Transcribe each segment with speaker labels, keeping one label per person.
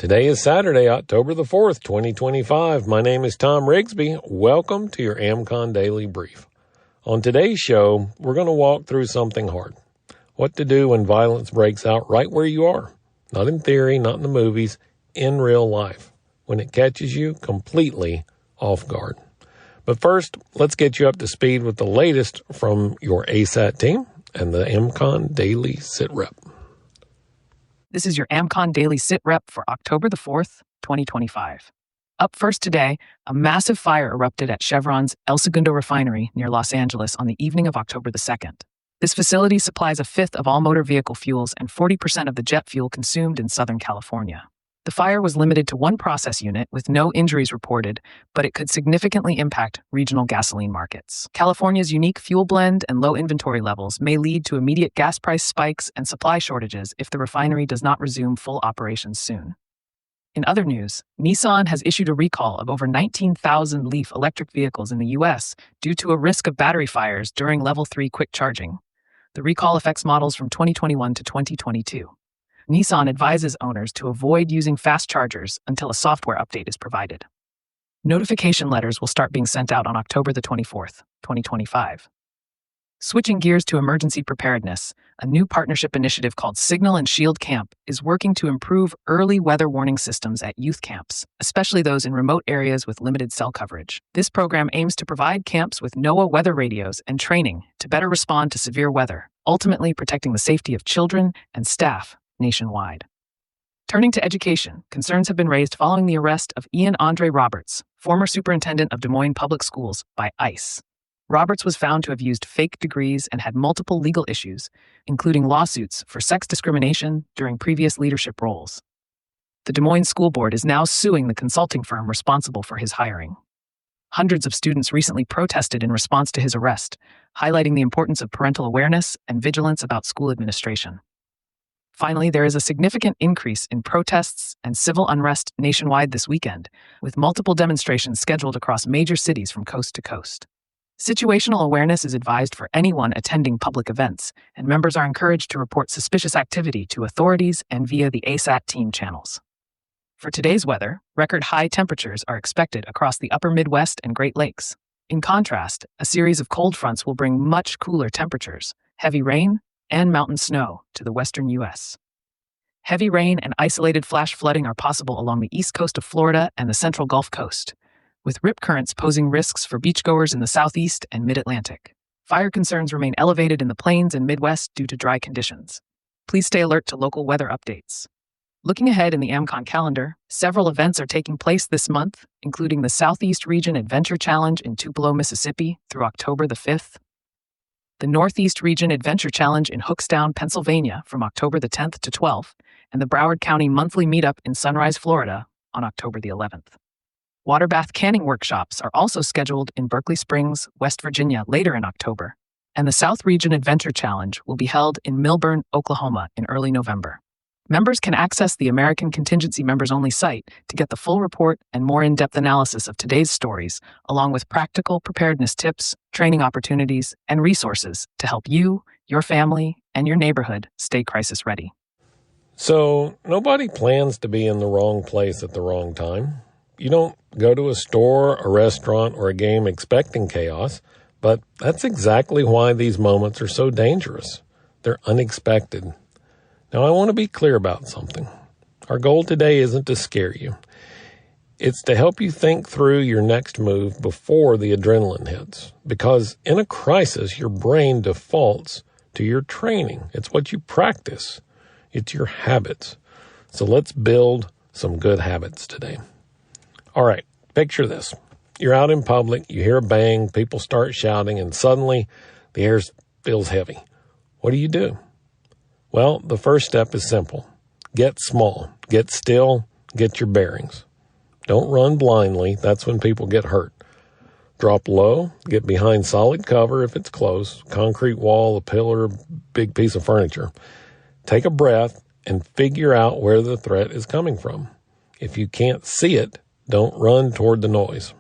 Speaker 1: Today is Saturday, October the 4th, 2025. My name is Tom Rigsby. Welcome to your Amcon Daily Brief. On today's show, we're going to walk through something hard. What to do when violence breaks out right where you are. Not in theory, not in the movies, in real life. When it catches you completely off guard. But first, let's get you up to speed with the latest from your ASAT team and the Amcon Daily Sit Rep.
Speaker 2: This is your Amcon Daily Sit Rep for October the 4th, 2025. Up first today, a massive fire erupted at Chevron's Segundo Refinery near Los Angeles on the evening of October the 2nd. This facility supplies a fifth of all motor vehicle fuels and 40% of the jet fuel consumed in Southern California. The fire was limited to one process unit with no injuries reported, but it could significantly impact regional gasoline markets. California's unique fuel blend and low inventory levels may lead to immediate gas price spikes and supply shortages if the refinery does not resume full operations soon. In other news, Nissan has issued a recall of over 19,000 Leaf electric vehicles in the U.S. due to a risk of battery fires during Level 3 quick charging. The recall affects models from 2021 to 2022. Nissan advises owners to avoid using fast chargers until a software update is provided. Notification letters will start being sent out on October the 24th, 2025. Switching gears to emergency preparedness, a new partnership initiative called Signal and Shield Camp is working to improve early weather warning systems at youth camps, especially those in remote areas with limited cell coverage. This program aims to provide camps with NOAA weather radios and training to better respond to severe weather, ultimately protecting the safety of children and staff nationwide. Turning to education, concerns have been raised following the arrest of Ian Andre Roberts, former superintendent of Des Moines Public Schools, by ICE. Roberts was found to have used fake degrees and had multiple legal issues, including lawsuits for sex discrimination during previous leadership roles. The Des Moines School Board is now suing the consulting firm responsible for his hiring. Hundreds of students recently protested in response to his arrest, highlighting the importance of parental awareness and vigilance about school administration. Finally, there is a significant increase in protests and civil unrest nationwide this weekend, with multiple demonstrations scheduled across major cities from coast to coast. Situational awareness is advised for anyone attending public events, and members are encouraged to report suspicious activity to authorities and via the ASAT team channels. For today's weather, record high temperatures are expected across the upper Midwest and Great Lakes. In contrast, a series of cold fronts will bring much cooler temperatures, heavy rain, and mountain snow to the western U.S. Heavy rain and isolated flash flooding are possible along the east coast of Florida and the central Gulf Coast, with rip currents posing risks for beachgoers in the southeast and mid-Atlantic. Fire concerns remain elevated in the plains and Midwest due to dry conditions. Please stay alert to local weather updates. Looking ahead in the Amcon calendar, several events are taking place this month, including the Southeast Region Adventure Challenge in Tupelo, Mississippi through October the 5th, the Northeast Region Adventure Challenge in Hookstown, Pennsylvania from October the 10th to 12th, and the Broward County Monthly Meetup in Sunrise, Florida on October the 11th. Water bath canning workshops are also scheduled in Berkeley Springs, West Virginia later in October, and the South Region Adventure Challenge will be held in Milburn, Oklahoma in early November. Members can access the American Contingency Members Only site to get the full report and more in-depth analysis of today's stories, along with practical preparedness tips, training opportunities, and resources to help you, your family, and your neighborhood stay crisis ready.
Speaker 1: So, nobody plans to be in the wrong place at the wrong time. You don't go to a store, a restaurant, or a game expecting chaos, but that's exactly why these moments are so dangerous. They're unexpected. Now, I want to be clear about something. Our goal today isn't to scare you. It's to help you think through your next move before the adrenaline hits. Because in a crisis, your brain defaults to your training. It's what you practice. It's your habits. So let's build some good habits today. All right, picture this. You're out in public, you hear a bang, people start shouting, and suddenly the air feels heavy. What do? Well, the first step is simple. Get small, get still, get your bearings. Don't run blindly. That's when people get hurt. Drop low, get behind solid cover if it's close, concrete wall, a pillar, big piece of furniture. Take a breath and figure out where the threat is coming from. If you can't see it, don't run toward the noise.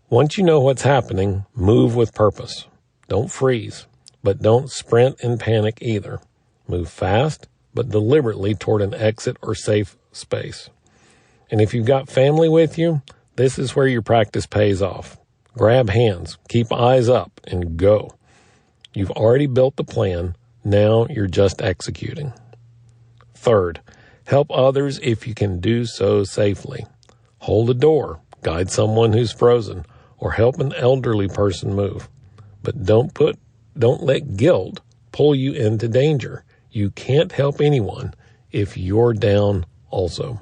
Speaker 1: Once you know what's happening, move with purpose. Don't freeze. But don't sprint and panic either. Move fast, but deliberately toward an exit or safe space. And if you've got family with you, this is where your practice pays off. Grab hands, keep eyes up, and go. You've already built the plan. Now you're just executing. Third, help others if you can do so safely. Hold a door, guide someone who's frozen, or help an elderly person move. But don't let guilt pull you into danger. You can't help anyone if you're down also.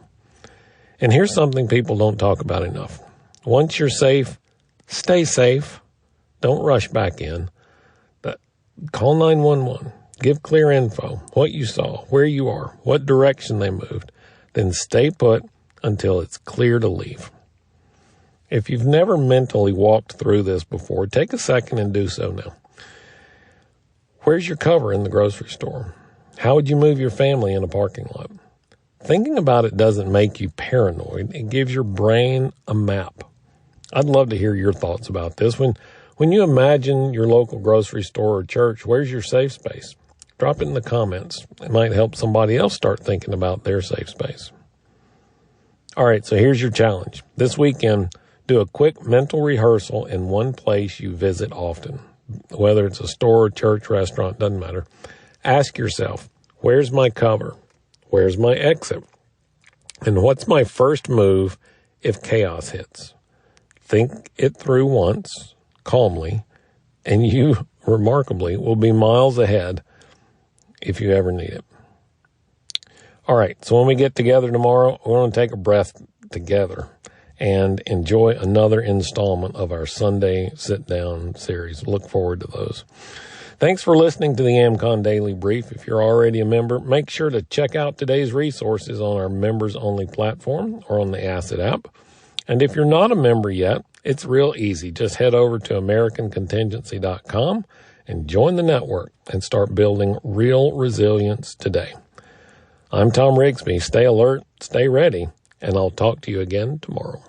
Speaker 1: And here's something people don't talk about enough. Once you're safe, stay safe. Don't rush back in. But call 911. Give clear info, what you saw, where you are, what direction they moved. Then stay put until it's clear to leave. If you've never mentally walked through this before, take a second and do so now. Where's your cover in the grocery store? How would you move your family in a parking lot? Thinking about it doesn't make you paranoid. It gives your brain a map. I'd love to hear your thoughts about this. When you imagine your local grocery store or church, where's your safe space? Drop it in the comments. It might help somebody else start thinking about their safe space. All right, so here's your challenge. This weekend, do a quick mental rehearsal in one place you visit often. Whether it's a store, church, restaurant, doesn't matter. Ask yourself, where's my cover? Where's my exit? And what's my first move if chaos hits? Think it through once, calmly, and you, remarkably, will be miles ahead if you ever need it. All right, so when we get together tomorrow, we're going to take a breath together and enjoy another installment of our Sunday sit-down series. Look forward to those. Thanks for listening to the Amcon Daily Brief. If you're already a member, make sure to check out today's resources on our members-only platform or on the Asset app. And if you're not a member yet, it's real easy. Just head over to AmericanContingency.com and join the network and start building real resilience today. I'm Tom Rigsby. Stay alert, stay ready, and I'll talk to you again tomorrow.